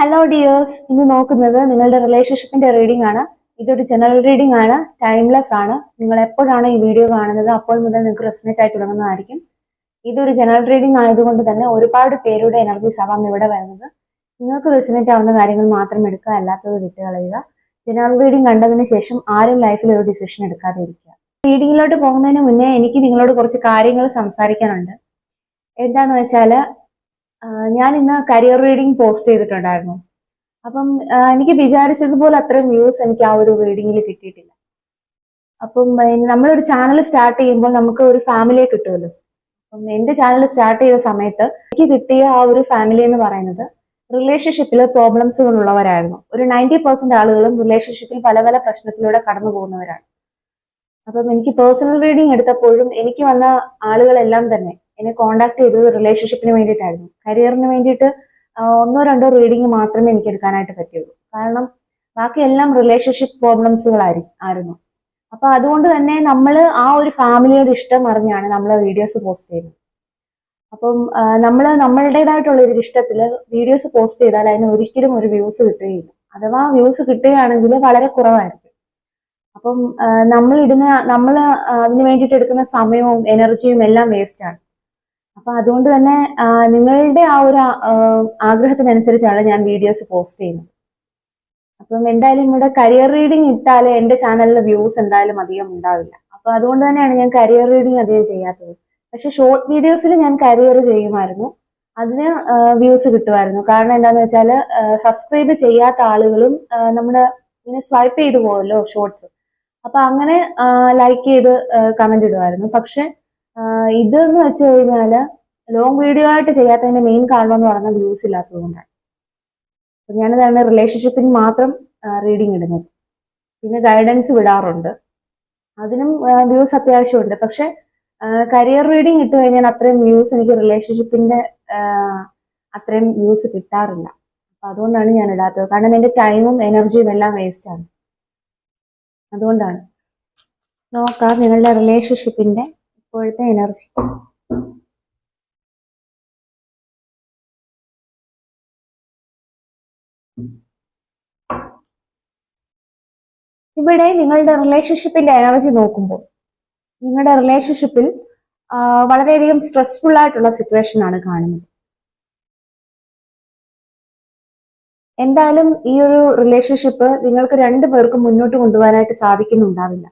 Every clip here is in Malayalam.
ഹലോ ഡിയേഴ്സ്, ഇന്ന് നോക്കുന്നത് നിങ്ങളുടെ റിലേഷൻഷിപ്പിന്റെ റീഡിംഗ് ആണ്. ഇതൊരു ജനറൽ റീഡിംഗ് ആണ്, ടൈംലെസ് ആണ്. നിങ്ങൾ എപ്പോഴാണ് ഈ വീഡിയോ കാണുന്നത് അപ്പോൾ മുതൽ നിങ്ങൾക്ക് റെസ്മിനേറ്റ് ആയി തുടങ്ങുന്നതായിരിക്കും. ഇതൊരു ജനറൽ റീഡിംഗ് ആയതുകൊണ്ട് തന്നെ ഒരുപാട് പേരുടെ എനർജീസ് ആവാം ഇവിടെ വരുന്നത്. നിങ്ങൾക്ക് റെസ്മിനേറ്റ് ആവുന്ന കാര്യങ്ങൾ മാത്രം എടുക്കുക, അല്ലാത്തത് വിട്ടുകളയുക. ജനറൽ റീഡിംഗ് കണ്ടതിന് ശേഷം ആരും ലൈഫിൽ ഒരു ഡിസിഷൻ എടുക്കാതെ ഇരിക്കുക. റീഡിങ്ങിലോട്ട് പോകുന്നതിന് മുന്നേ എനിക്ക് നിങ്ങളോട് കുറച്ച് കാര്യങ്ങൾ സംസാരിക്കാനുണ്ട്. എന്താന്ന് വെച്ചാല്, ഞാൻ ഇന്ന് കരിയർ റീഡിംഗ് പോസ്റ്റ് ചെയ്തിട്ടുണ്ടായിരുന്നു. അപ്പം എനിക്ക് വിചാരിച്ചതുപോലെ അത്രയും വ്യൂസ് എനിക്ക് ആ ഒരു റീഡിങ്ങിൽ കിട്ടിയിട്ടില്ല. അപ്പം നമ്മളൊരു ചാനൽ സ്റ്റാർട്ട് ചെയ്യുമ്പോൾ നമുക്ക് ഒരു ഫാമിലിയെ കിട്ടുമല്ലോ. അപ്പം എന്റെ ചാനൽ സ്റ്റാർട്ട് ചെയ്ത സമയത്ത് എനിക്ക് കിട്ടിയ ആ ഒരു ഫാമിലി എന്ന് പറയുന്നത് റിലേഷൻഷിപ്പിൽ പ്രോബ്ലംസുകൾ ഉള്ളവരായിരുന്നു. ഒരു 90% ആളുകളും റിലേഷൻഷിപ്പിൽ പല പല പ്രശ്നത്തിലൂടെ കടന്നു പോകുന്നവരാണ്. അപ്പം എനിക്ക് പേഴ്സണൽ റീഡിംഗ് എടുത്തപ്പോഴും എനിക്ക് വന്ന ആളുകളെല്ലാം തന്നെ എന്നെ കോണ്ടാക്ട് ചെയ്തത് റിലേഷൻഷിപ്പിന് വേണ്ടിയിട്ടായിരുന്നു. കരിയറിന് വേണ്ടിയിട്ട് ഒന്നോ രണ്ടോ റീഡിംഗ് മാത്രമേ എനിക്ക് എടുക്കാനായിട്ട് പറ്റുള്ളൂ. കാരണം ബാക്കി എല്ലാം റിലേഷൻഷിപ്പ് പ്രോബ്ലംസുകളായിരുന്നു. അപ്പൊ അതുകൊണ്ട് തന്നെ നമ്മൾ ആ ഒരു ഫാമിലിയുടെ ഇഷ്ടം അറിഞ്ഞാണ് നമ്മൾ വീഡിയോസ് പോസ്റ്റ് ചെയ്യുന്നത്. അപ്പം നമ്മൾ നമ്മളുടേതായിട്ടുള്ള ഒരു ഇഷ്ടത്തില് വീഡിയോസ് പോസ്റ്റ് ചെയ്താൽ അതിന് ഒരിക്കലും ഒരു വ്യൂസ് കിട്ടുകയില്ല. അഥവാ വ്യൂസ് കിട്ടുകയാണെങ്കിൽ വളരെ കുറവായിരിക്കും. അപ്പം നമ്മൾ അതിന് വേണ്ടിയിട്ട് എടുക്കുന്ന സമയവും എനർജിയും എല്ലാം വേസ്റ്റ് ആണ്. അപ്പൊ അതുകൊണ്ട് തന്നെ നിങ്ങളുടെ ആ ഒരു ആഗ്രഹത്തിനനുസരിച്ചാണ് ഞാൻ വീഡിയോസ് പോസ്റ്റ് ചെയ്യുന്നത്. അപ്പം എന്തായാലും ഇവിടെ കരിയർ റീഡിംഗ് ഇട്ടാൽ എന്റെ ചാനലിൽ വ്യൂസ് എന്തായാലും അധികം ഉണ്ടാവില്ല. അപ്പൊ അതുകൊണ്ട് തന്നെയാണ് ഞാൻ കരിയർ റീഡിംഗ് അധികം ചെയ്യാത്തത്. പക്ഷെ ഷോർട്ട് വീഡിയോസിൽ ഞാൻ കരിയർ ചെയ്യുമായിരുന്നു. അതിന് വ്യൂസ് കിട്ടുമായിരുന്നു. കാരണം എന്താന്ന് വെച്ചാൽ സബ്സ്ക്രൈബ് ചെയ്യാത്ത ആളുകളും നമ്മുടെ ഇങ്ങനെ സ്വൈപ്പ് ചെയ്തു പോകുമല്ലോ ഷോർട്സ്. അപ്പൊ അങ്ങനെ ലൈക്ക് ചെയ്ത് കമന്റ് ഇടുമായിരുന്നു. പക്ഷെ ഇതെന്ന് വെച്ച് കഴിഞ്ഞാല് ലോങ് വീഡിയോ ആയിട്ട് ചെയ്യാത്തതിന്റെ മെയിൻ കാരണം എന്ന് പറഞ്ഞാൽ വ്യൂസ് ഇല്ലാത്തത് കൊണ്ടാണ്. അപ്പൊ ഞാനതാണ് റിലേഷൻഷിപ്പിന് മാത്രം റീഡിങ് ഇടുന്നത്. പിന്നെ ഗൈഡൻസ് വിടാറുണ്ട്, അതിനും വ്യൂസ് അത്യാവശ്യമുണ്ട്. പക്ഷെ കരിയർ റീഡിങ് ഇട്ട് കഴിഞ്ഞാൽ അത്രയും വ്യൂസ് എനിക്ക് റിലേഷൻഷിപ്പിന്റെ അത്രയും വ്യൂസ് കിട്ടാറില്ല. അപ്പൊ അതുകൊണ്ടാണ് ഞാൻ ഇടാത്തത്. കാരണം എന്റെ ടൈമും എനർജിയും എല്ലാം വേസ്റ്റ് ആണ്. അതുകൊണ്ടാണ്. നോക്കാം നിങ്ങളുടെ റിലേഷൻഷിപ്പിന്റെ ഇപ്പോഴത്തെ എനർജി. ഇവിടെ നിങ്ങളുടെ റിലേഷൻഷിപ്പിന്റെ എനർജി നോക്കുമ്പോൾ നിങ്ങളുടെ റിലേഷൻഷിപ്പിൽ വളരെയധികം സ്ട്രെസ്ഫുൾ ആയിട്ടുള്ള സിറ്റുവേഷൻ ആണ് കാണുന്നത്. എന്തായാലും ഈ ഒരു റിലേഷൻഷിപ്പ് നിങ്ങൾക്ക് രണ്ടുപേർക്കും മുന്നോട്ട് കൊണ്ടുപോകാനായിട്ട് സാധിക്കുന്നുണ്ടാവില്ല.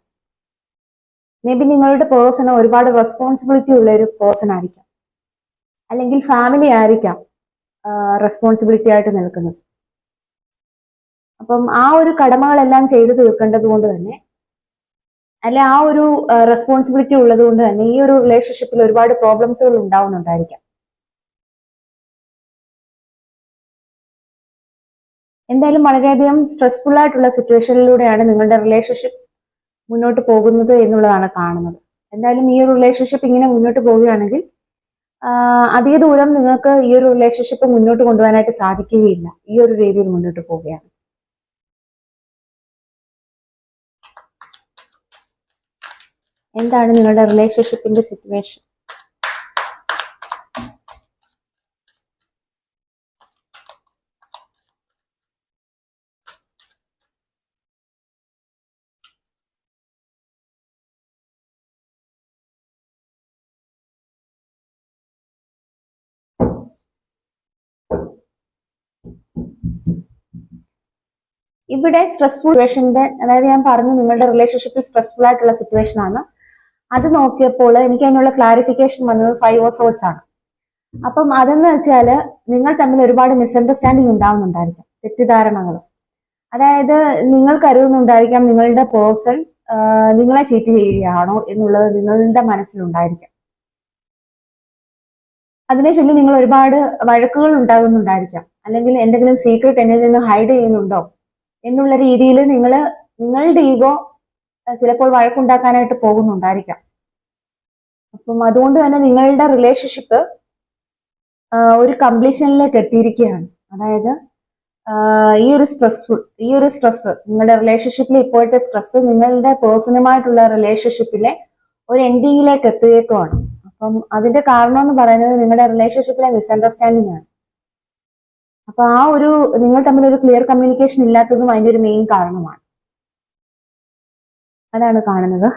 മേ ബി നിങ്ങളുടെ പേഴ്സൺ ഒരുപാട് റെസ്പോൺസിബിലിറ്റി ഉള്ള ഒരു പേഴ്സൺ ആയിരിക്കാം, അല്ലെങ്കിൽ ഫാമിലി ആയിരിക്കാം റെസ്പോൺസിബിലിറ്റി ആയിട്ട് നിൽക്കുന്നത്. അപ്പം ആ ഒരു കടമകളെല്ലാം ചെയ്തു തീർക്കേണ്ടത് കൊണ്ട് തന്നെ, അല്ലെ ആ ഒരു റെസ്പോൺസിബിലിറ്റി ഉള്ളത് കൊണ്ട് തന്നെ ഈ ഒരു റിലേഷൻഷിപ്പിൽ ഒരുപാട് പ്രോബ്ലംസുകൾ ഉണ്ടാവുന്നുണ്ടായിരിക്കാം. എന്തായാലും വളരെയധികം സ്ട്രെസ്ഫുൾ ആയിട്ടുള്ള സിറ്റുവേഷനിലൂടെയാണ് നിങ്ങളുടെ റിലേഷൻഷിപ്പ് മുന്നോട്ട് പോകുന്നത് എന്നുള്ളതാണ് കാണുന്നത്. എന്തായാലും ഈ ഒരു റിലേഷൻഷിപ്പ് ഇങ്ങനെ മുന്നോട്ട് പോവുകയാണെങ്കിൽ അധിക ദൂരം നിങ്ങൾക്ക് ഈ ഒരു റിലേഷൻഷിപ്പ് മുന്നോട്ട് കൊണ്ടുപോകാനായിട്ട് സാധിക്കുകയില്ല. ഈ ഒരു രീതിയിൽ മുന്നോട്ട് പോവുകയാണ്. എന്താണ് നിങ്ങളുടെ റിലേഷൻഷിപ്പിന്റെ സിറ്റുവേഷൻ? ഇവിടെ സ്ട്രെസ്ഫുൾ സിറ്റുവേഷന്റെ, അതായത് ഞാൻ പറഞ്ഞു നിങ്ങളുടെ റിലേഷൻഷിപ്പിൽ സ്ട്രെസ്ഫുൾ ആയിട്ടുള്ള സിറ്റുവേഷൻ ആണ്. അത് നോക്കിയപ്പോൾ എനിക്ക് അതിനുള്ള ക്ലാരിഫിക്കേഷൻ വന്നത് 5 of Swords ആണ്. അപ്പം അതെന്ന് വെച്ചാല് നിങ്ങൾ തമ്മിൽ ഒരുപാട് മിസ്അണ്ടർസ്റ്റാൻഡിങ് ഉണ്ടാവുന്നുണ്ടായിരിക്കാം, തെറ്റിദ്ധാരണകൾ. അതായത് നിങ്ങൾ കരുതുന്നുണ്ടായിരിക്കാം നിങ്ങളുടെ പേഴ്സൺ നിങ്ങളെ ചീറ്റ് ചെയ്യുകയാണോ എന്നുള്ളത് നിങ്ങളുടെ മനസ്സിലുണ്ടായിരിക്കാം. അതിനെ ചൊല്ലി നിങ്ങൾ ഒരുപാട് വഴക്കുകൾ ഉണ്ടാകുന്നുണ്ടായിരിക്കാം, അല്ലെങ്കിൽ എന്തെങ്കിലും സീക്രട്ട് എന്നിൽ നിന്ന് ഹൈഡ് ചെയ്യുന്നുണ്ടോ എന്നുള്ള രീതിയിൽ നിങ്ങളുടെ ഈഗോ ചിലപ്പോൾ വഴക്കുണ്ടാക്കാനായിട്ട് പോകുന്നുണ്ടായിരിക്കാം. അപ്പം അതുകൊണ്ട് തന്നെ നിങ്ങളുടെ റിലേഷൻഷിപ്പ് ഒരു കംപ്ലീഷനിലേക്ക് എത്തിയിരിക്കുകയാണ്. അതായത് ഈ ഒരു സ്ട്രെസ് നിങ്ങളുടെ റിലേഷൻഷിപ്പിലെ ഇപ്പോഴത്തെ സ്ട്രെസ് നിങ്ങളുടെ പേഴ്സണുമായിട്ടുള്ള റിലേഷൻഷിപ്പിലെ ഒരു എൻഡിങ്ങിലേക്ക് എത്തുകയാണ്. അപ്പം അതിന്റെ കാരണം എന്ന് പറയുന്നത് നിങ്ങളുടെ റിലേഷൻഷിപ്പിലെ മിസ്അണ്ടർസ്റ്റാൻഡിംഗ് ആണ്. അപ്പൊ ആ ഒരു നിങ്ങൾ തമ്മിൽ ഒരു ക്ലിയർ കമ്മ്യൂണിക്കേഷൻ ഇല്ലാത്തതും അതിന്റെ ഒരു മെയിൻ കാരണമാണ്. അതാണ് കാണുന്നത്.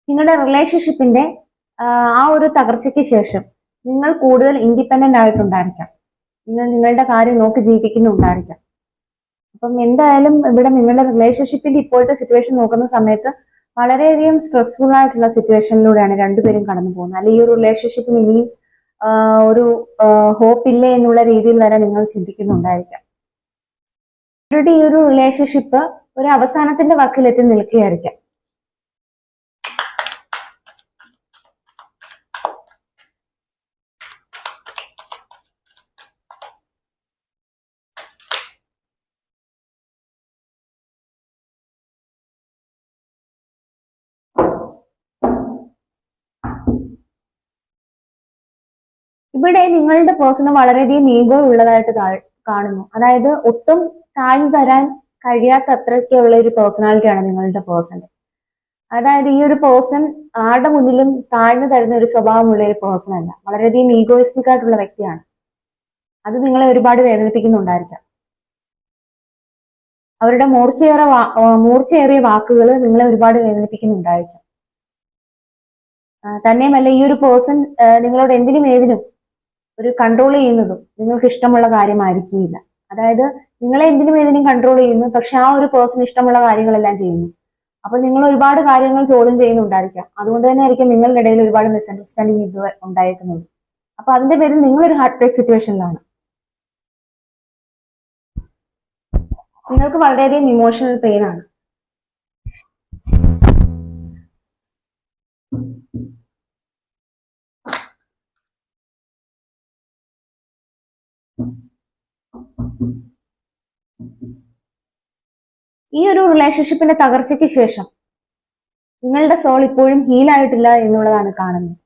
നിങ്ങളുടെ റിലേഷൻഷിപ്പിന്റെ ആ ഒരു തകർച്ചയ്ക്ക് ശേഷം നിങ്ങൾ കൂടുതൽ ഇൻഡിപെൻഡന്റ് ആയിട്ടുണ്ടായിരിക്കാം. നിങ്ങൾ നിങ്ങളുടെ കാര്യം നോക്കി ജീവിക്കുന്നുണ്ടായിരിക്കാം. അപ്പം എന്തായാലും ഇവിടെ നിങ്ങളുടെ റിലേഷൻഷിപ്പിന്റെ ഇപ്പോഴത്തെ സിറ്റുവേഷൻ നോക്കുന്ന സമയത്ത് വളരെയധികം സ്ട്രെസ്ഫുൾ ആയിട്ടുള്ള സിറ്റുവേഷനിലൂടെയാണ് രണ്ടുപേരും കടന്നു പോകുന്നത്. അല്ലെങ്കിൽ ഈ ഒരു റിലേഷൻഷിപ്പിന് ഇനിയും ഒരു ഹോപ്പ് ഇല്ലേ എന്നുള്ള രീതിയിൽ വരെ നിങ്ങൾ ചിന്തിക്കുന്നുണ്ടായിരിക്കാം. അവരുടെ ഈ ഒരു റിലേഷൻഷിപ്പ് ഒരു അവസാനത്തിന്റെ വക്കിലെത്തി നിൽക്കുകയായിരിക്കാം. ഇവിടെ നിങ്ങളുടെ പേഴ്സണ് വളരെയധികം ഈഗോ ഉള്ളതായിട്ട് കാണുന്നു. അതായത് ഒട്ടും താഴ്ന്നു തരാൻ കഴിയാത്ത അത്രയ്ക്കുള്ള ഒരു പേഴ്സണാലിറ്റിയാണ് നിങ്ങളുടെ പേഴ്സന്റെ. അതായത് ഈ ഒരു പേഴ്സൺ ആരുടെ മുന്നിലും താഴ്ന്നു തരുന്ന ഒരു സ്വഭാവമുള്ള ഒരു പേഴ്സൺ അല്ല. വളരെയധികം ഈഗോയിസ്റ്റിക് ആയിട്ടുള്ള വ്യക്തിയാണ്. അത് നിങ്ങളെ ഒരുപാട് വേദനിപ്പിക്കുന്നുണ്ടായിരിക്കാം. അവരുടെ മൂർച്ചയേറിയ വാക്കുകൾ നിങ്ങളെ ഒരുപാട് വേദനിപ്പിക്കുന്നുണ്ടായിരിക്കാം. തന്നെയുമല്ല ഈ ഒരു പേഴ്സൺ നിങ്ങളോട് എന്തിനും ഏതിനും ഒരു കൺട്രോൾ ചെയ്യുന്നതും നിങ്ങൾക്ക് ഇഷ്ടമുള്ള കാര്യമായിരിക്കില്ല. അതായത് നിങ്ങളെ എന്തിനും ഏതിനും കൺട്രോൾ ചെയ്യുന്നു, പക്ഷെ ആ ഒരു പേഴ്സൺ ഇഷ്ടമുള്ള കാര്യങ്ങളെല്ലാം ചെയ്യുന്നു. അപ്പൊ നിങ്ങൾ ഒരുപാട് കാര്യങ്ങൾ ചോദ്യം ചെയ്യുന്നുണ്ടായിരിക്കാം. അതുകൊണ്ട് തന്നെ ആയിരിക്കും നിങ്ങളുടെ ഇടയിൽ ഒരുപാട് മിസ്അണ്ടർസ്റ്റാൻഡിങ് ഇത് ഉണ്ടായിരിക്കുന്നത്. അപ്പൊ അതിന്റെ പേരിൽ നിങ്ങളൊരു ഹാർട്ട് ബ്രേക്ക് സിറ്റുവേഷനിലാണ്. നിങ്ങൾക്ക് വളരെയധികം ഇമോഷണൽ പെയിൻ ആണ്. ഈ ഒരു റിലേഷൻഷിപ്പിന്റെ തകർച്ചയ്ക്ക് ശേഷം നിങ്ങളുടെ സോൾ ഇപ്പോഴും ഹീലായിട്ടില്ല എന്നുള്ളതാണ് കാണുന്നത്.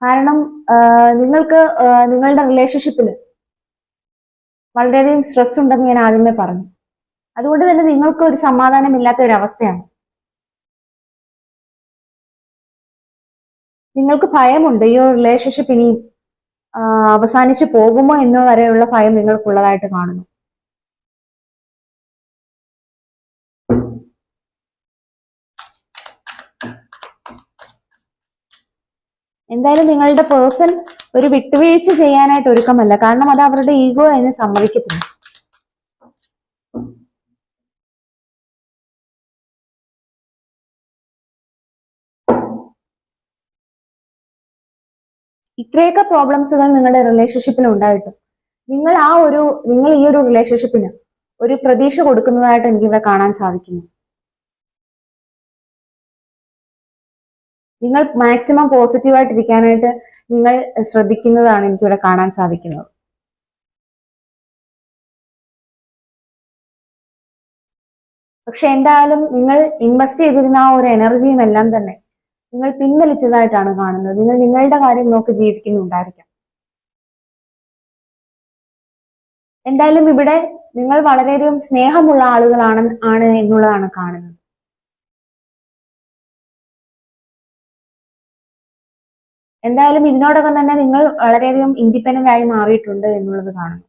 കാരണം നിങ്ങൾക്ക് നിങ്ങളുടെ റിലേഷൻഷിപ്പിൽ വളരെയധികം സ്ട്രെസ് ഉണ്ടെന്ന് ഞാൻ ആദ്യമേ പറഞ്ഞു. അതുകൊണ്ട് തന്നെ നിങ്ങൾക്ക് ഒരു സമാധാനമില്ലാത്ത ഒരു അവസ്ഥയാണ്. നിങ്ങൾക്ക് ഭയമുണ്ട് ഈ ഒരു റിലേഷൻഷിപ്പ് ഇനി അവസാനിച്ചു പോകുമോ എന്നോ വരെയുള്ള ഭയം നിങ്ങൾക്കുള്ളതായിട്ട് കാണുന്നു. എന്തായാലും നിങ്ങളുടെ പേഴ്സൺ ഒരു വിട്ടുവീഴ്ച ചെയ്യാനായിട്ട് ഒരുക്കമല്ല. കാരണം അത് അവരുടെ ഈഗോ അതിനെ സമ്മതിക്കത്തില്ല. ഇത്രയൊക്കെ പ്രോബ്ലംസുകൾ നിങ്ങളുടെ റിലേഷൻഷിപ്പിൽ ഉണ്ടായിട്ടും നിങ്ങൾ ഈ ഒരു റിലേഷൻഷിപ്പിന് ഒരു പ്രതീക്ഷ കൊടുക്കുന്നതായിട്ട് എനിക്കിവിടെ കാണാൻ സാധിക്കുന്നു. നിങ്ങൾ മാക്സിമം പോസിറ്റീവായിട്ടിരിക്കാനായിട്ട് നിങ്ങൾ ശ്രദ്ധിക്കുന്നതാണ് എനിക്കിവിടെ കാണാൻ സാധിക്കുന്നത്. പക്ഷെ എന്തായാലും നിങ്ങൾ ഇൻവെസ്റ്റ് ചെയ്തിരുന്ന ആ ഒരു എനർജിയും എല്ലാം തന്നെ നിങ്ങൾ പിൻവലിച്ചതായിട്ടാണ് കാണുന്നത്. നിങ്ങൾ നിങ്ങളുടെ കാര്യം നോക്കി ജീവിക്കുന്നുണ്ടായിരിക്കാം. എന്തായാലും ഇവിടെ നിങ്ങൾ വളരെയധികം സ്നേഹമുള്ള ആളുകളാണ് എന്നുള്ളതാണ് കാണുന്നത്. എന്തായാലും ഇതിനോടകം തന്നെ നിങ്ങൾ വളരെയധികം ഇൻഡിപെൻഡന്റ് ആയി മാറിയിട്ടുണ്ട് എന്നുള്ളത് കാണുന്നു.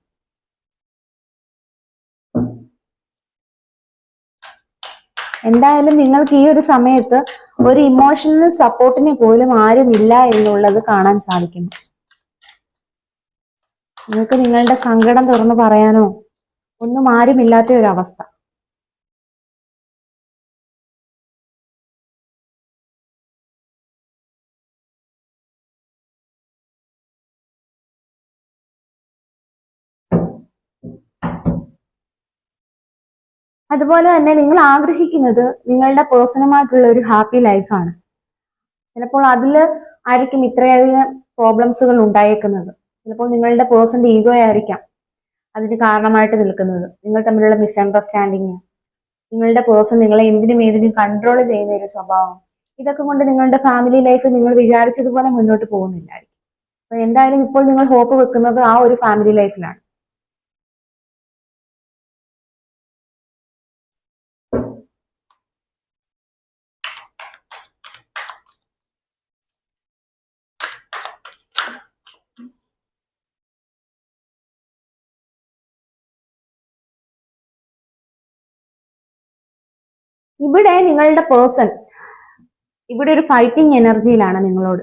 എന്തായാലും നിങ്ങൾക്ക് ഈ ഒരു സമയത്ത് ഒരു ഇമോഷണൽ സപ്പോർട്ടിന് പോലും ആരുമില്ല എന്നുള്ളത് കാണാൻ സാധിക്കുന്നു. നിങ്ങൾക്ക് നിങ്ങളുടെ സങ്കടം തുറന്നു പറയാനോ ഒന്നും ആരുമില്ലാത്ത ഒരു അവസ്ഥ. അതുപോലെ തന്നെ നിങ്ങൾ ആഗ്രഹിക്കുന്നത് നിങ്ങളുടെ പേഴ്സണുമായിട്ടുള്ള ഒരു ഹാപ്പി ലൈഫാണ്. ചിലപ്പോൾ അതിൽ ആയിരിക്കും ഇത്രയധികം പ്രോബ്ലംസുകൾ ഉണ്ടായേക്കുന്നത്. ചിലപ്പോൾ നിങ്ങളുടെ പേഴ്സന്റെ ഈഗോ ആയിരിക്കാം അതിന് കാരണമായിട്ട് നിൽക്കുന്നത്. നിങ്ങൾ തമ്മിലുള്ള മിസ്അണ്ടർസ്റ്റാൻഡിങ്, നിങ്ങളുടെ പേഴ്സൺ നിങ്ങളെ എന്തിനും ഏതിനും കൺട്രോൾ ചെയ്യുന്ന ഒരു സ്വഭാവം, ഇതൊക്കെ കൊണ്ട് നിങ്ങളുടെ ഫാമിലി ലൈഫ് നിങ്ങൾ വിചാരിച്ചതുപോലെ മുന്നോട്ട് പോകുന്നില്ലായിരിക്കും. അപ്പൊ എന്തായാലും ഇപ്പോൾ നിങ്ങൾ ഹോപ്പ് വെക്കുന്നത് ആ ഒരു ഫാമിലി ലൈഫിലാണ്. ഇവിടെ നിങ്ങളുടെ പേഴ്സൺ ഇവിടെ ഒരു ഫൈറ്റിംഗ് എനർജിയിലാണ് നിങ്ങളോട്,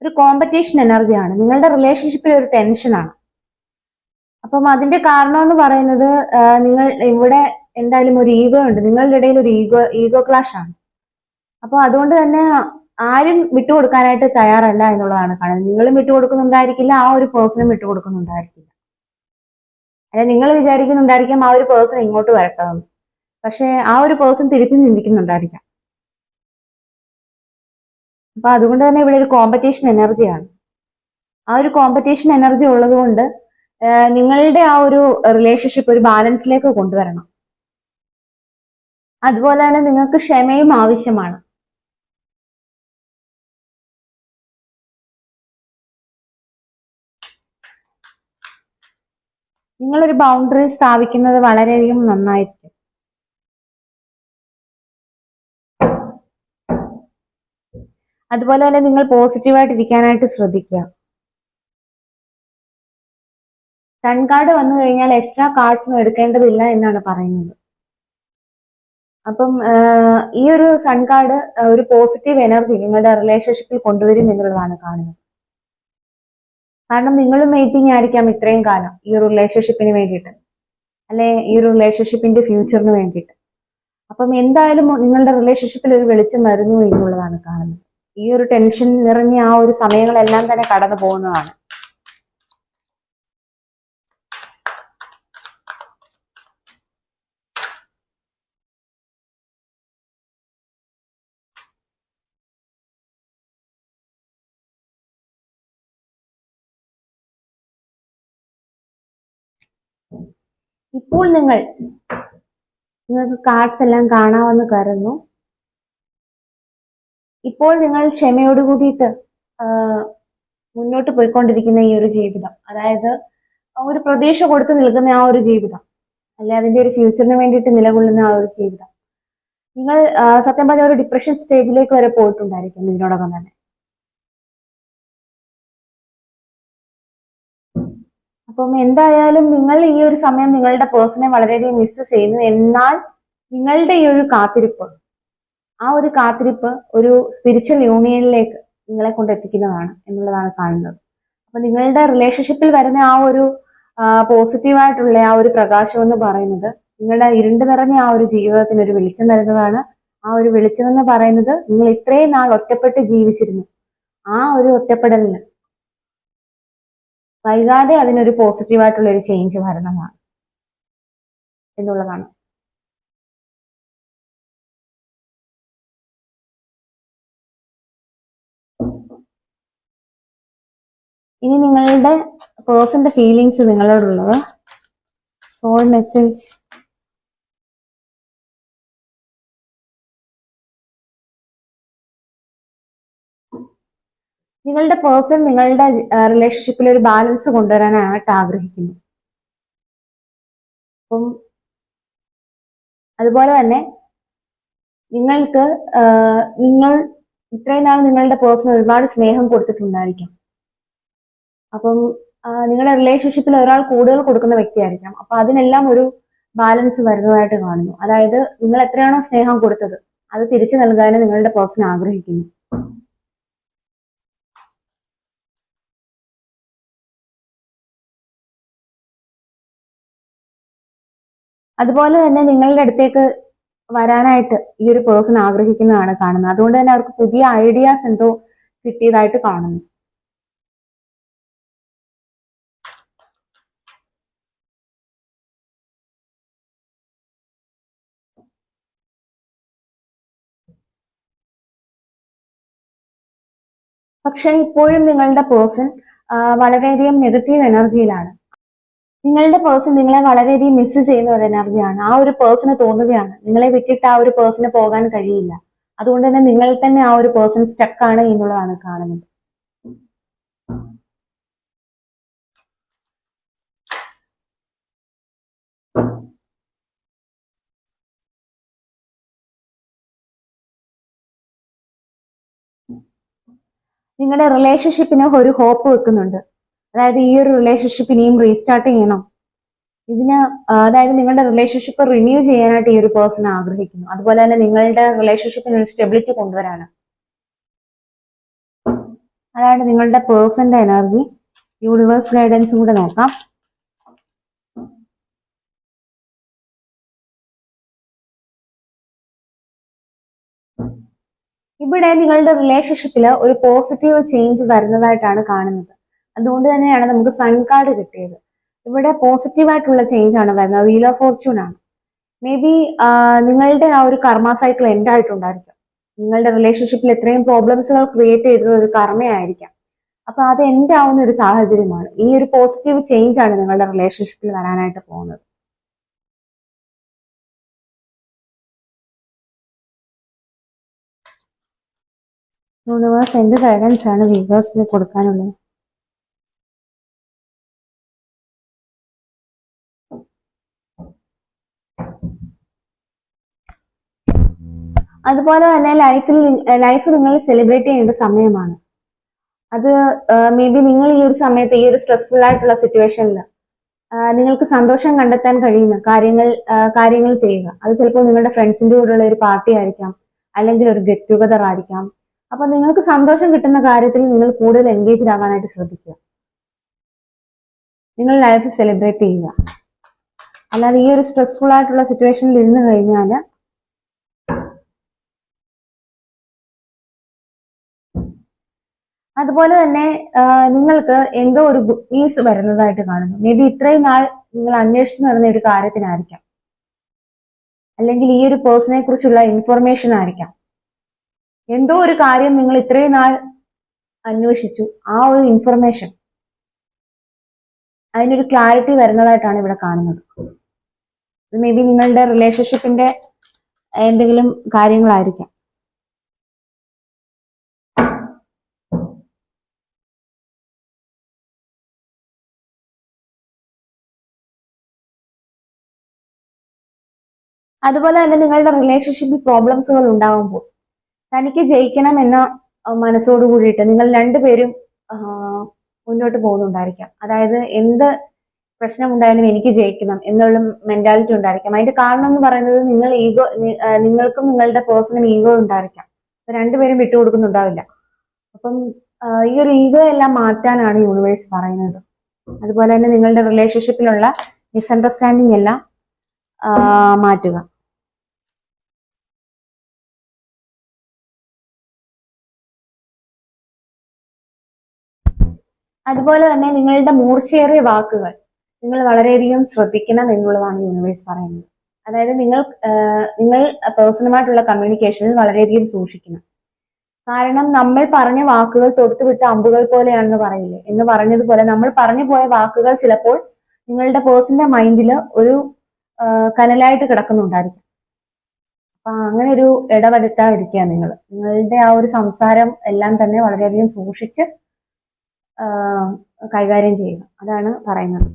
ഒരു കോമ്പറ്റീഷൻ എനർജിയാണ്. നിങ്ങളുടെ റിലേഷൻഷിപ്പിൽ ഒരു ടെൻഷനാണ്. അപ്പം അതിന്റെ കാരണം എന്ന് പറയുന്നത് നിങ്ങൾ ഇവിടെ എന്തായാലും ഒരു ഈഗോ ഉണ്ട്, നിങ്ങളുടെ ഇടയിൽ ഒരു ഈഗോ ക്ലാഷ് ആണ്. അപ്പോൾ അതുകൊണ്ട് തന്നെ ആരും വിട്ടുകൊടുക്കാനായിട്ട് തയ്യാറല്ല എന്നുള്ളതാണ് കാണുന്നത്. നിങ്ങളും വിട്ടുകൊടുക്കുന്നുണ്ടായിരിക്കില്ല, ആ ഒരു പേഴ്സണും വിട്ടുകൊടുക്കുന്നുണ്ടായിരിക്കില്ല. അല്ലെ നിങ്ങൾ വിചാരിക്കുന്നുണ്ടായിരിക്കാം ആ ഒരു പേഴ്സൺ ഇങ്ങോട്ട് വരട്ടെന്ന്, പക്ഷെ ആ ഒരു പേഴ്സൺ തിരിച്ചും ചിന്തിക്കുന്നുണ്ടായിരിക്കാം. അപ്പൊ അതുകൊണ്ട് തന്നെ ഇവിടെ ഒരു കോമ്പറ്റീഷൻ എനർജിയാണ്. ആ ഒരു കോമ്പറ്റീഷൻ എനർജി ഉള്ളത് കൊണ്ട് നിങ്ങളുടെ ആ ഒരു റിലേഷൻഷിപ്പ് ഒരു ബാലൻസിലേക്ക് കൊണ്ടുവരണം. അതുപോലെ തന്നെ നിങ്ങൾക്ക് ക്ഷമയും ആവശ്യമാണ്. നിങ്ങളൊരു ബൗണ്ടറി സ്ഥാപിക്കുന്നത് വളരെയധികം നന്നായിരിക്കും. അതുപോലെ തന്നെ നിങ്ങൾ പോസിറ്റീവായിട്ട് ഇരിക്കാനായിട്ട് ശ്രദ്ധിക്കുക. സൺ കാർഡ് വന്നു കഴിഞ്ഞാൽ എക്സ്ട്രാ കാർഡ്സ് ഒന്നും എടുക്കേണ്ടതില്ല എന്നാണ് പറയുന്നത്. അപ്പം ഈ ഒരു സൺ കാർഡ് ഒരു പോസിറ്റീവ് എനർജി നിങ്ങളുടെ റിലേഷൻഷിപ്പിൽ കൊണ്ടുവരും എന്നുള്ളതാണ് കാണുന്നത്. കാരണം നിങ്ങളും വെയിറ്റിംഗ് ആയിരിക്കാം ഇത്രയും കാലം ഈ ഒരു റിലേഷൻഷിപ്പിന് വേണ്ടിയിട്ട്, അല്ലെ ഈ ഒരു റിലേഷൻഷിപ്പിന്റെ ഫ്യൂച്ചറിന് വേണ്ടിയിട്ട്. അപ്പം എന്തായാലും നിങ്ങളുടെ റിലേഷൻഷിപ്പിൽ ഒരു വെളിച്ചം വരുന്നു എന്നുള്ളതാണ് കാണുന്നത്. ഈ ഒരു ടെൻഷൻ നിറഞ്ഞ ആ ഒരു സമയങ്ങളെല്ലാം തന്നെ കടന്നു പോകുന്നതാണ്. ഇപ്പോൾ നിങ്ങൾക്ക് കാർഡ്സ് എല്ലാം കാണാമെന്ന് കരുതുന്നു. ഇപ്പോൾ നിങ്ങൾ ക്ഷമയോട് കൂടിയിട്ട് മുന്നോട്ട് പോയിക്കൊണ്ടിരിക്കുന്ന ഈ ഒരു ജീവിതം, അതായത് ഒരു പ്രതീക്ഷ കൊടുത്ത് നിൽക്കുന്ന ആ ഒരു ജീവിതം, അല്ലെ അതിന്റെ ഒരു ഫ്യൂച്ചറിന് വേണ്ടിയിട്ട് നിലകൊള്ളുന്ന ആ ഒരു ജീവിതം, നിങ്ങൾ സത്യം പറഞ്ഞ ഒരു ഡിപ്രഷൻ സ്റ്റേജിലേക്ക് വരെ പോയിട്ടുണ്ടായിരിക്കും ഇതിനോടൊപ്പം തന്നെ. അപ്പം എന്തായാലും നിങ്ങൾ ഈ ഒരു സമയം നിങ്ങളുടെ പേഴ്സണെ വളരെയധികം മിസ് ചെയ്യുന്നു. എന്നാൽ നിങ്ങളുടെ ഈ ഒരു കാത്തിരിപ്പ്, ആ ഒരു കാത്തിരിപ്പ് ഒരു സ്പിരിച്വൽ യൂണിയനിലേക്ക് നിങ്ങളെ കൊണ്ട് എത്തിക്കുന്നതാണ് എന്നുള്ളതാണ് കാണുന്നത്. അപ്പൊ നിങ്ങളുടെ റിലേഷൻഷിപ്പിൽ വരുന്ന ആ ഒരു പോസിറ്റീവായിട്ടുള്ള ആ ഒരു പ്രകാശം എന്ന് പറയുന്നത് നിങ്ങളുടെ ഇരുണ്ട് നിറഞ്ഞ ആ ഒരു ജീവിതത്തിന് ഒരു വെളിച്ചം തരുന്നതാണ്. ആ ഒരു വെളിച്ചം എന്ന് പറയുന്നത് നിങ്ങൾ ഇത്രയും നാൾ ഒറ്റപ്പെട്ട് ജീവിച്ചിരുന്നു, ആ ഒരു ഒറ്റപ്പെടലിന് വൈകാതെ അതിനൊരു പോസിറ്റീവായിട്ടുള്ള ഒരു ചേഞ്ച് വരണമാണ് എന്നുള്ളതാണ്. ഇനി നിങ്ങളുടെ പേഴ്സന്റെ ഫീലിങ്സ് നിങ്ങളോടുള്ളത്, സോൾ മെസ്സേജ്. നിങ്ങളുടെ പേഴ്സൺ നിങ്ങളുടെ റിലേഷൻഷിപ്പിൽ ഒരു ബാലൻസ് കൊണ്ടുവരാനായിട്ട് ആഗ്രഹിക്കുന്നു. അപ്പം അതുപോലെ തന്നെ നിങ്ങൾ ഇത്രയും നാൾ നിങ്ങളുടെ പേഴ്സൺ ഒരുപാട് സ്നേഹം കൊടുത്തിട്ടുണ്ടായിരിക്കും. അപ്പം നിങ്ങളുടെ റിലേഷൻഷിപ്പിൽ ഒരാൾ കൂടുതൽ കൊടുക്കുന്ന വ്യക്തിയായിരിക്കാം. അപ്പൊ അതിനെല്ലാം ഒരു ബാലൻസ് വരുന്നതായിട്ട് കാണുന്നു. അതായത് നിങ്ങൾ എത്രയാണോ സ്നേഹം കൊടുത്തത് അത് തിരിച്ചു നൽകാനും നിങ്ങളുടെ പേഴ്സൺ ആഗ്രഹിക്കുന്നു. അതുപോലെ തന്നെ നിങ്ങളുടെ അടുത്തേക്ക് വരാനായിട്ട് ഈ ഒരു പേഴ്സൺ ആഗ്രഹിക്കുന്നതാണ് കാണുന്നത്. അതുകൊണ്ട് തന്നെ അവർക്ക് പുതിയ ഐഡിയാസ് എന്തോ കിട്ടിയതായിട്ട് കാണുന്നു. പക്ഷെ ഇപ്പോഴും നിങ്ങളുടെ പേഴ്സൺ വളരെയധികം നെഗറ്റീവ് എനർജിയിലാണ്. നിങ്ങളുടെ പേഴ്സൺ നിങ്ങളെ വളരെയധികം മിസ് ചെയ്യുന്ന ഒരു എനർജിയാണ്. ആ ഒരു പേഴ്സണ് തോന്നുകയാണ് നിങ്ങളെ വിട്ടിട്ട് ആ ഒരു പേഴ്സണ് പോകാൻ കഴിയില്ല. അതുകൊണ്ട് തന്നെ നിങ്ങൾ തന്നെ ആ ഒരു പേഴ്സൺ സ്റ്റക്ക് ആണ് എന്നുള്ളതാണ് കാണുന്നത്. നിങ്ങളുടെ റിലേഷൻഷിപ്പിന് ഒരു ഹോപ്പ് വെക്കുന്നുണ്ട്. അതായത് ഈ ഒരു റിലേഷൻഷിപ്പ് ഇനിയും റീസ്റ്റാർട്ട് ചെയ്യണം. ഇതിന് അതായത് നിങ്ങളുടെ റിലേഷൻഷിപ്പ് റിന്യൂ ചെയ്യാനായിട്ട് ഈ ഒരു പേഴ്സൺ ആഗ്രഹിക്കുന്നു. അതുപോലെ തന്നെ നിങ്ങളുടെ റിലേഷൻഷിപ്പിന് ഒരു സ്റ്റെബിലിറ്റി കൊണ്ടുവരാനാണ്. അതാണ് നിങ്ങളുടെ പേഴ്സന്റെ എനർജി. യൂണിവേഴ്സ് ഗൈഡൻസും കൂടെ നോക്കാം. ഇവിടെ നിങ്ങളുടെ റിലേഷൻഷിപ്പിൽ ഒരു പോസിറ്റീവ് ചേഞ്ച് വരുന്നതായിട്ടാണ് കാണുന്നത്. അതുകൊണ്ട് തന്നെയാണ് നമുക്ക് സൺ കാർഡ് കിട്ടിയത്. ഇവിടെ പോസിറ്റീവ് ആയിട്ടുള്ള ചേഞ്ച് ആണ് വരുന്നത്. വീൽ ഓഫ് ഫോർച്യൂൺ ആണ്. മേ ബി നിങ്ങളുടെ ആ ഒരു കർമ്മ സൈക്കിൾ എൻഡ് ആയിട്ടുണ്ടായിരിക്കും. നിങ്ങളുടെ റിലേഷൻഷിപ്പിൽ എത്രയും പ്രോബ്ലംസുകൾ ക്രിയേറ്റ് ചെയ്തത് ഒരു കർമ്മയായിരിക്കാം. അപ്പൊ അത് എൻഡ് ആവുന്ന ഒരു സാഹചര്യമാണ്. ഈ ഒരു പോസിറ്റീവ് ചേഞ്ച് ആണ് നിങ്ങളുടെ റിലേഷൻഷിപ്പിൽ വരാനായിട്ട് പോകുന്നത്. യൂണിവേഴ്സ് എന്ത് ഗൈഡൻസ് ആണ് വ്യൂവേഴ്സിന് കൊടുക്കാനുള്ളത്? അതുപോലെ തന്നെ ലൈഫ് നിങ്ങൾ സെലിബ്രേറ്റ് ചെയ്യേണ്ട സമയമാണ്. അത് മേ ബി നിങ്ങൾ ഈ ഒരു സമയത്ത് ഈ ഒരു സ്ട്രെസ്ഫുൾ ആയിട്ടുള്ള സിറ്റുവേഷനിൽ നിങ്ങൾക്ക് സന്തോഷം കണ്ടെത്താൻ കഴിയുന്ന കാര്യങ്ങൾ ചെയ്യുക. അത് ചിലപ്പോൾ നിങ്ങളുടെ ഫ്രണ്ട്സിന്റെ കൂടെയുള്ള ഒരു പാർട്ടി ആയിരിക്കാം, അല്ലെങ്കിൽ ഒരു ഗെറ്റ് ടുഗദർ ആയിരിക്കാം. അപ്പൊ നിങ്ങൾക്ക് സന്തോഷം കിട്ടുന്ന കാര്യത്തിൽ നിങ്ങൾ കൂടുതൽ എൻഗേജ്ഡ് ആവാനായിട്ട് ശ്രദ്ധിക്കുക. നിങ്ങൾ ലൈഫ് സെലിബ്രേറ്റ് ചെയ്യുക. അല്ലാതെ ഈ ഒരു സ്ട്രെസ്ഫുൾ ആയിട്ടുള്ള സിറ്റുവേഷനിൽ ഇരുന്ന് കഴിഞ്ഞാൽ അതുപോലെ തന്നെ നിങ്ങൾക്ക് എന്തോ ഒരു ഗുഡ് ന്യൂസ് വരുന്നതായിട്ട് കാണുന്നു. മേ ബി ഇത്രയും നാൾ നിങ്ങൾ അന്വേഷിച്ച് നടന്ന ഒരു കാര്യത്തിനായിരിക്കാം, അല്ലെങ്കിൽ ഈ ഒരു പേഴ്സണെ കുറിച്ചുള്ള ഇൻഫർമേഷൻ ആയിരിക്കാം. എന്തോ ഒരു കാര്യം നിങ്ങൾ ഇത്രയും നാൾ അന്വേഷിച്ചു, ആ ഒരു ഇൻഫർമേഷൻ, അതിനൊരു ക്ലാരിറ്റി വരുന്നതായിട്ടാണ് ഇവിടെ കാണുന്നത്. മേ ബി നിങ്ങളുടെ റിലേഷൻഷിപ്പിന്റെ എന്തെങ്കിലും കാര്യങ്ങളായിരിക്കാം. അതുപോലെ തന്നെ നിങ്ങളുടെ റിലേഷൻഷിപ്പിൽ പ്രോബ്ലംസുകൾ ഉണ്ടാകുമ്പോൾ തനിക്ക് ജയിക്കണം എന്ന മനസ്സോട് കൂടിയിട്ട് നിങ്ങൾ രണ്ടുപേരും മുന്നോട്ട് പോകുന്നുണ്ടായിരിക്കാം. അതായത് എന്ത് പ്രശ്നമുണ്ടായാലും എനിക്ക് ജയിക്കണം എന്നുള്ള മെന്റാലിറ്റി ഉണ്ടായിരിക്കാം. അതിന്റെ കാരണം എന്ന് പറയുന്നത് നിങ്ങൾക്കും നിങ്ങളുടെ പേഴ്സണും ഈഗോ ഉണ്ടായിരിക്കാം. രണ്ടുപേരും വിട്ടുകൊടുക്കുന്നുണ്ടാവില്ല. അപ്പം ഈ ഒരു ഈഗോ എല്ലാം മാറ്റാനാണ് യൂണിവേഴ്സ് പറയുന്നത്. അതുപോലെ തന്നെ നിങ്ങളുടെ റിലേഷൻഷിപ്പിലുള്ള മിസ്അണ്ടർസ്റ്റാൻഡിങ് എല്ലാം മാറ്റുക. അതുപോലെ തന്നെ നിങ്ങളുടെ മൂർച്ചയേറിയ വാക്കുകൾ നിങ്ങൾ വളരെയധികം ശ്രദ്ധിക്കണം എന്നുള്ളതാണ് യൂണിവേഴ്സ് പറയുന്നത്. അതായത് നിങ്ങൾ പേഴ്സണുമായിട്ടുള്ള കമ്മ്യൂണിക്കേഷനിൽ വളരെയധികം സൂക്ഷിക്കണം. കാരണം നമ്മൾ പറഞ്ഞ വാക്കുകൾ തൊടുത്തുവിട്ട അമ്പുകൾ പോലെയാണെന്ന് പറയില്ലേ, എന്ന് പറഞ്ഞതുപോലെ നമ്മൾ പറഞ്ഞു പോയ വാക്കുകൾ ചിലപ്പോൾ നിങ്ങളുടെ പേഴ്സന്റെ മൈൻഡിൽ ഒരു കനലായിട്ട് കിടക്കുന്നുണ്ടായിരിക്കും. അപ്പൊ അങ്ങനെ ഒരു ഇടപെടുത്താതിരിക്കുക. നിങ്ങളുടെ ആ ഒരു സംസാരം എല്ലാം തന്നെ വളരെയധികം സൂക്ഷിച്ച് കൈകാര്യം ചെയ്യുക. അതാണ് പറയുന്നത്.